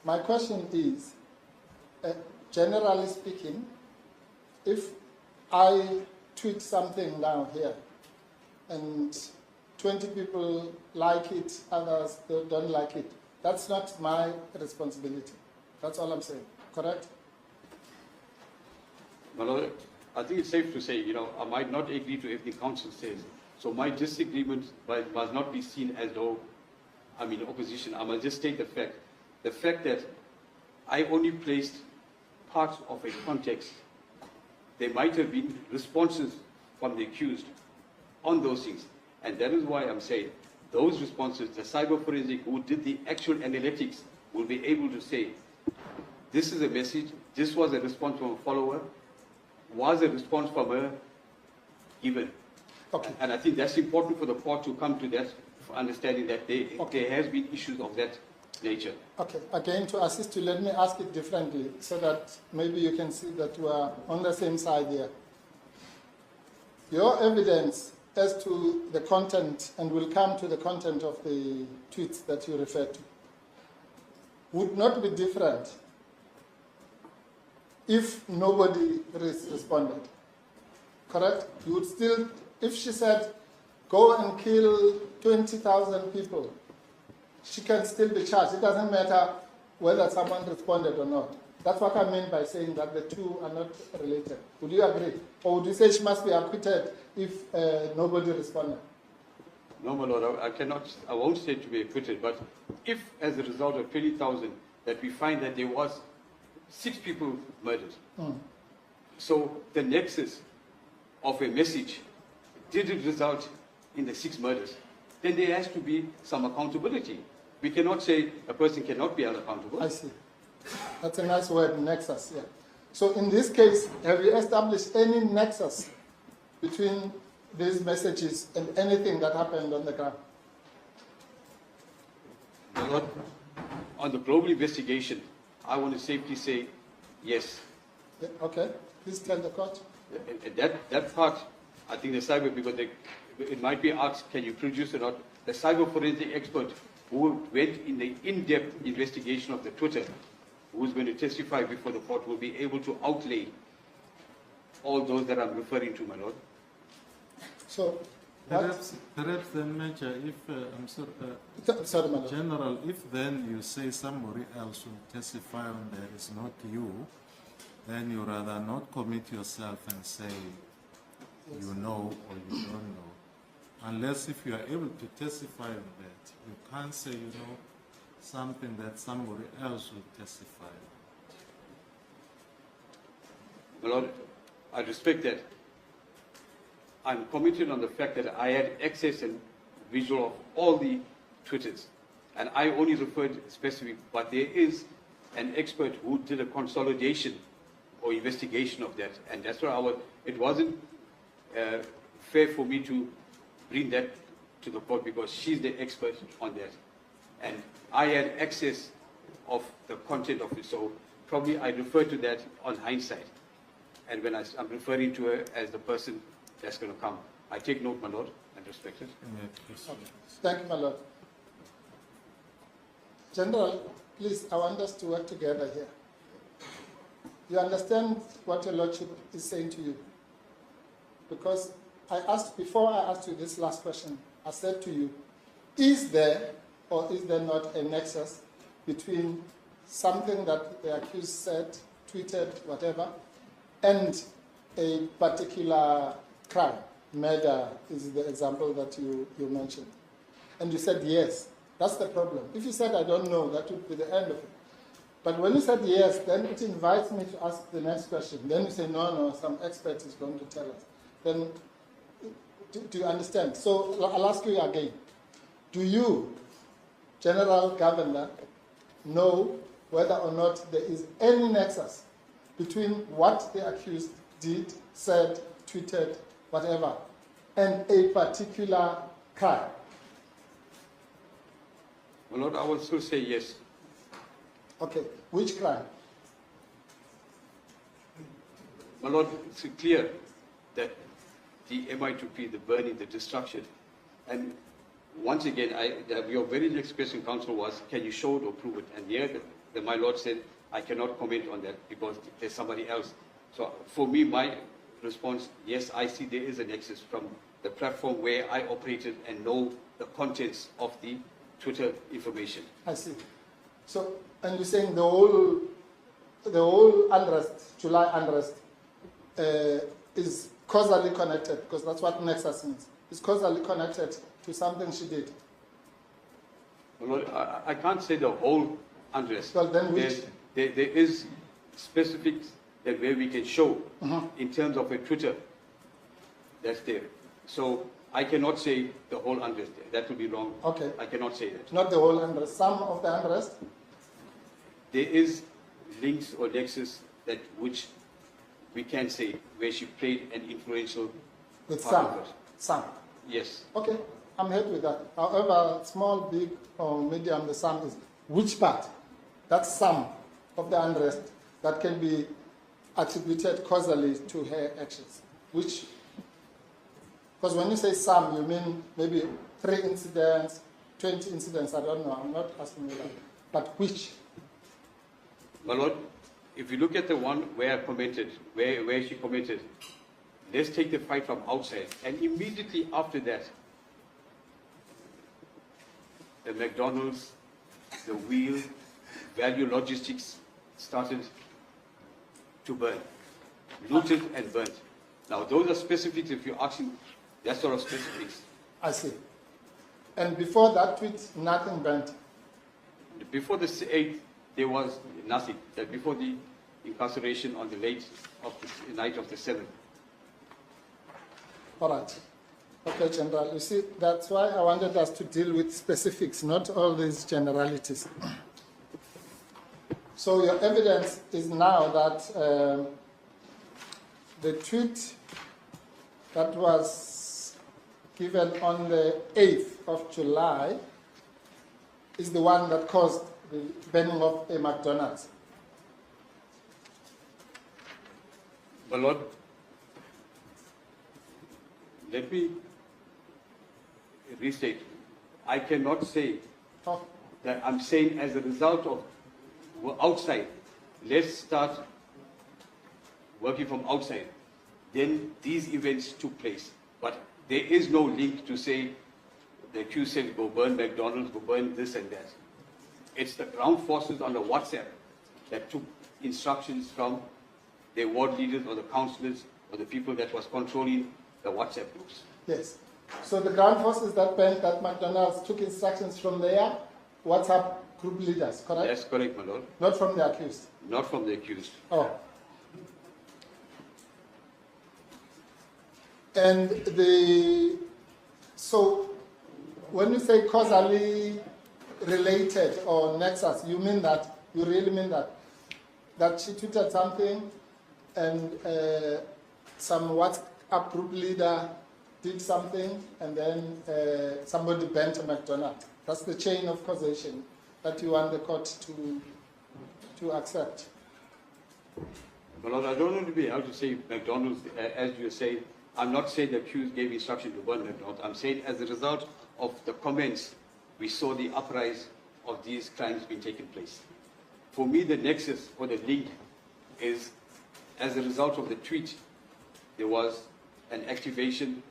My question is, generally speaking, if I tweet something down here and 20 people like it, others don't like it, that's not my responsibility. That's all I'm saying, correct? Well, I think it's safe to say, I might not agree to everything council says. So my disagreement must not be seen as though I'm in opposition. I must just state the fact. The fact that I only placed parts of a context. There might have been responses from the accused on those things. And that is why I'm saying those responses, the cyber forensic who did the actual analytics will be able to say, this is a message, this was a response from a follower, was a response from her given. Okay. And I think that's important for the court to come to that understanding that there has been issues of that nature. Okay, again, to assist you, let me ask it differently so that maybe you can see that we are on the same side here. Your evidence as to the content, and we'll come to the content of the tweets that you referred to, would not be different if nobody responded, correct? You would still, if she said, go and kill 20,000 people, she can still be charged. It doesn't matter whether someone responded or not. That's what I mean by saying that the two are not related. Would you agree? Or would you say she must be acquitted if nobody responded? No, my lord, I won't say to be acquitted, but if as a result of 20,000 that we find that there was 6 people murdered, so the nexus of a message didn't result in the 6 murders, then there has to be some accountability. We cannot say a person cannot be held accountable. I see. That's a nice word, nexus, yeah. So in this case, have you established any nexus between these messages and anything that happened on the ground? My lord, on the global investigation, I want to safely say yes. Yeah, okay, please tell the court. That part, I think the cyber, because it might be asked, can you produce or not? The cyber forensic expert who went in the in-depth investigation of the Twitter, who's going to testify before the court, will be able to outlay all those that I'm referring to, my lord. So, perhaps then, Major, if sorry, my lord. General, if then you say somebody else will testify and there is not you, then you rather not commit yourself and say you know or you don't know. Unless if you are able to testify on that, you can't say you know something that somebody else will testify on. My lord, I respect that. I'm committed on the fact that I had access and visual of all the Twitters. And I only referred specific, but there is an expert who did a consolidation or investigation of that. And that's why it wasn't fair for me to bring that to the court because she's the expert on that. And I had access of the content of it. So probably I refer to that on hindsight. And when I'm referring to her as the person that's going to come, I take note, my lord, and respect it. Okay. Thank you, my lord. General, please, I want us to work together here. You understand what your lordship is saying to you? Because before I asked you this last question, I said to you, is there or is there not a nexus between something that the accused said, tweeted, whatever, and a particular crime? Murder is the example that you mentioned. And you said yes. That's the problem. If you said I don't know, that would be the end of it. But when you said yes, then it invites me to ask the next question. Then you say, no, some expert is going to tell us. Then, do you understand? So I'll ask you again. Do you, General Governor, know whether or not there is any nexus between what the accused did, said, tweeted, whatever, and a particular crime? My lord, I will still say yes. Okay, which crime? My lord, it's clear that the MI2P, the burning, the destruction, and once again, your very next question, Council, was, can you show it or prove it? And here, my Lord said, I cannot comment on that because there's somebody else. So for me, my response, yes, I see there is a nexus from the platform where I operated and know the contents of the Twitter information. I see. So, and you're saying the whole unrest, July unrest, is causally connected, because that's what nexus means. It's causally connected to something she did. Well, I can't say the whole unrest. Well, then which? There is specifics that where we can show in terms of a Twitter that's there. So I cannot say the whole unrest there. That would be wrong. Okay. I cannot say that. Not the whole unrest, some of the unrest? There is links or nexus that which we can say where she played an influential With part of it. some. Yes. Okay, I'm happy with that. However, small, big, or medium, the sum is which part? That's some of the unrest that can be attributed causally to her actions. Which, because when you say some, you mean maybe 3 incidents, 20 incidents, I don't know, I'm not asking you that. But which? My Lord, if you look at the one where I commented, where she commented, let's take the fight from outside. And immediately after that, the McDonald's, the Wheel, Value Logistics started to burn, looted and burnt. Now, those are specifics if you're asking that sort of specifics. I see. And before that tweet, nothing burnt. Before the 8th, there was nothing. That before the incarceration on the night of the 7th. All right. Okay, General. You see, that's why I wanted us to deal with specifics, not all these generalities. So your evidence is now that the tweet that was given on the 8th of July is the one that caused the burning of a McDonald's. My Lord, let me restate. I cannot say Oh, that I'm saying as a result of outside, let's start working from outside. Then these events took place. But there is no link to say the accused said go burn McDonald's, go burn this and that. It's the ground forces on the WhatsApp that took instructions from the ward leaders or the councillors or the people that was controlling the WhatsApp groups. yes. So the ground forces that burnt that McDonald's took instructions from their WhatsApp group leaders, correct? That's correct, my Lord. Not from the accused. Not from the accused. Oh. And so when you say causally related or nexus, you mean that, you really mean that she tweeted something and some WhatsApp group leader did something and then somebody burnt a McDonald's. That's the chain of causation that you want the court to accept. My Lord, I don't want to be able to say McDonald's, as you say. I'm not saying the accused gave instruction to burn McDonald's. I'm saying as a result of the comments, we saw the uprise of these crimes being taken place. For me, the nexus or the link is as a result of the tweet, there was an activation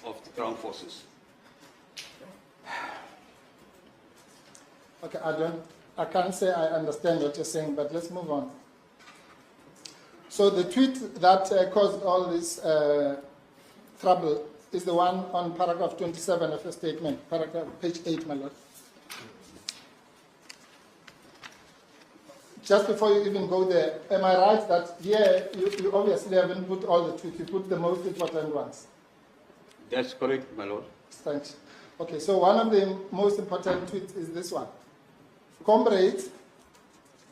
of the ground forces. Okay, I can't say I understand what you're saying, but let's move on. So the tweet that caused all this trouble is the one on paragraph 27 of the statement, page 8, my Lord. Just before you even go there, am I right that here you obviously haven't put all the tweets, you put the most important ones? That's correct, my Lord. Thanks. Okay, so one of the most important tweets is this one. Comrades,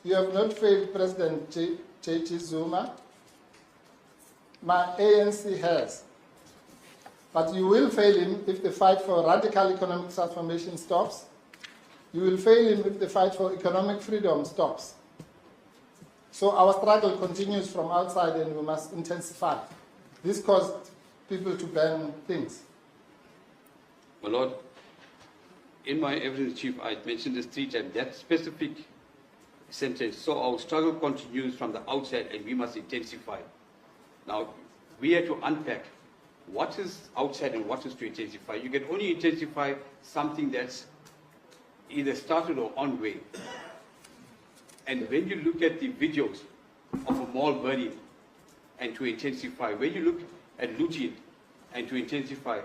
you have not failed President J.T. Zuma. My ANC has. But you will fail him if the fight for radical economic transformation stops. You will fail him if the fight for economic freedom stops. So our struggle continues from outside and we must intensify. This caused people to ban things. My Lord, In my evidence, Chief, I mentioned this 3 times, that specific sentence. So our struggle continues from the outside and we must intensify. Now, we have to unpack what is outside and what is to intensify. You can only intensify something that's either started or ongoing. And when you look at the videos of a mall burning and to intensify, when you look at looting and to intensify,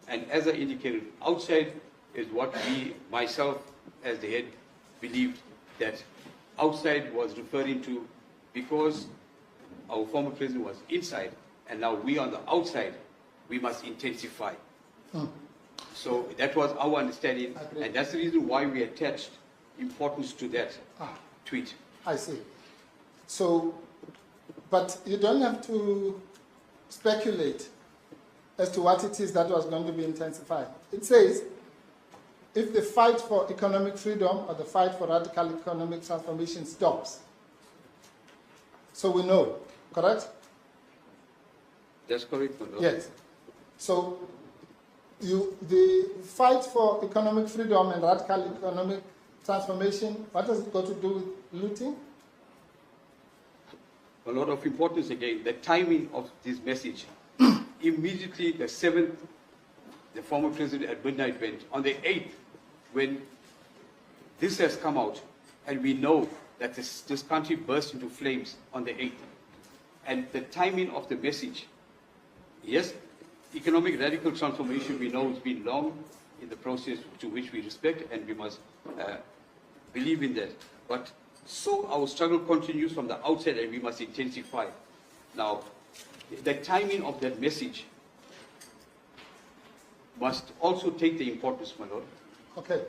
and as I indicated, outside is what we, myself as the head, believed that outside was referring to because our former president was inside and now we on the outside, we must intensify. So that was our understanding, and that's the reason why we attached importance to that tweet. I see. So, but you don't have to speculate as to what it is that was going to be intensified. It says, if the fight for economic freedom or the fight for radical economic transformation stops. So we know, correct? That's correct, my Lord. Yes. So the fight for economic freedom and radical economic transformation, what does it got to do with looting? A lot of importance again, the timing of this message. Immediately the 7th, the former president at midnight went. On the 8th, when this has come out, and we know that this country burst into flames on the 8th, and the timing of the message, yes, economic radical transformation, we know it's been long in the process to which we respect and we must believe in that. But so our struggle continues from the outset and we must intensify. Now, the timing of that message must also take the importance, my Lord. Okay.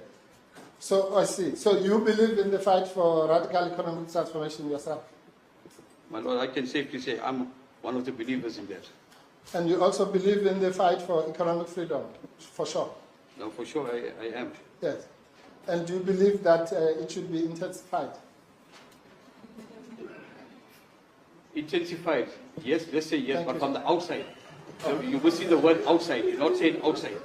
So I see. So you believe in the fight for radical economic transformation yourself? My Lord, I can safely say I'm one of the believers in that. And you also believe in the fight for economic freedom, for sure? No, for sure I am. Yes. And do you believe that it should be intensified? Intensified, yes, let's say yes, Thank but you. from the outside. So you will see the word outside, you're not saying outside.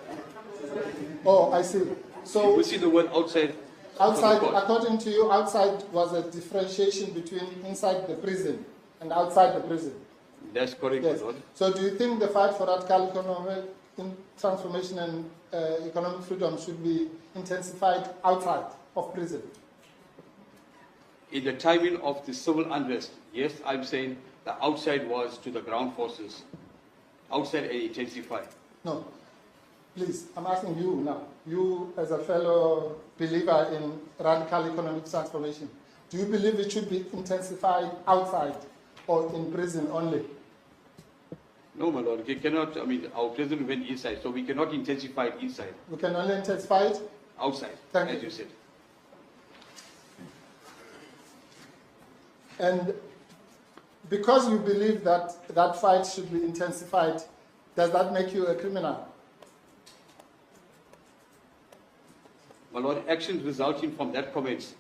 Oh, I see. You So will see the word outside. outside, from the court. according to you, outside was a differentiation between inside the prison and outside the prison. That's correct, Yes. my Lord. So do you think the fight for radical economic transformation and economic freedom should be intensified outside of prison? In the timing of the civil unrest, yes, I'm saying the outside was to the ground forces. Outside and intensify. No. Please, I'm asking you now. You as a fellow believer in radical economic transformation, do you believe it should be intensified outside or in prison only? No, my Lord, we cannot, our president went inside, so we cannot intensify it inside. We can only intensify it Outside, Thank as you. you said. And because you believe that that fight should be intensified, does that make you a criminal? My Lord, actions resulting from that comments,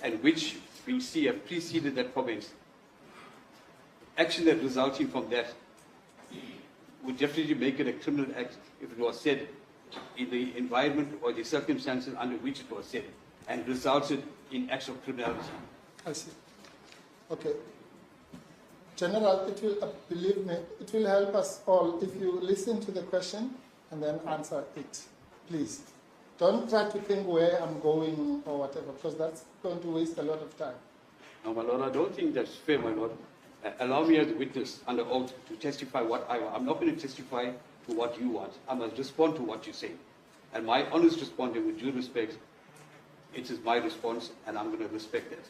and which we see have preceded that comments, action that resulting from that would definitely make it a criminal act if it was said in the environment or the circumstances under which it was said, and resulted in acts of criminality. I see. Okay. General, it will, believe me, it will help us all if you listen to the question and then answer it. Please. Don't try to think where I'm going or whatever, because that's going to waste a lot of time. No, my Lord, I don't think that's fair, my Lord. Allow me as a witness under oath to testify what I want. I'm not going to testify to what you want. I must respond to what you say. And my honest response, with due respect, it is my response, and I'm going to respect that.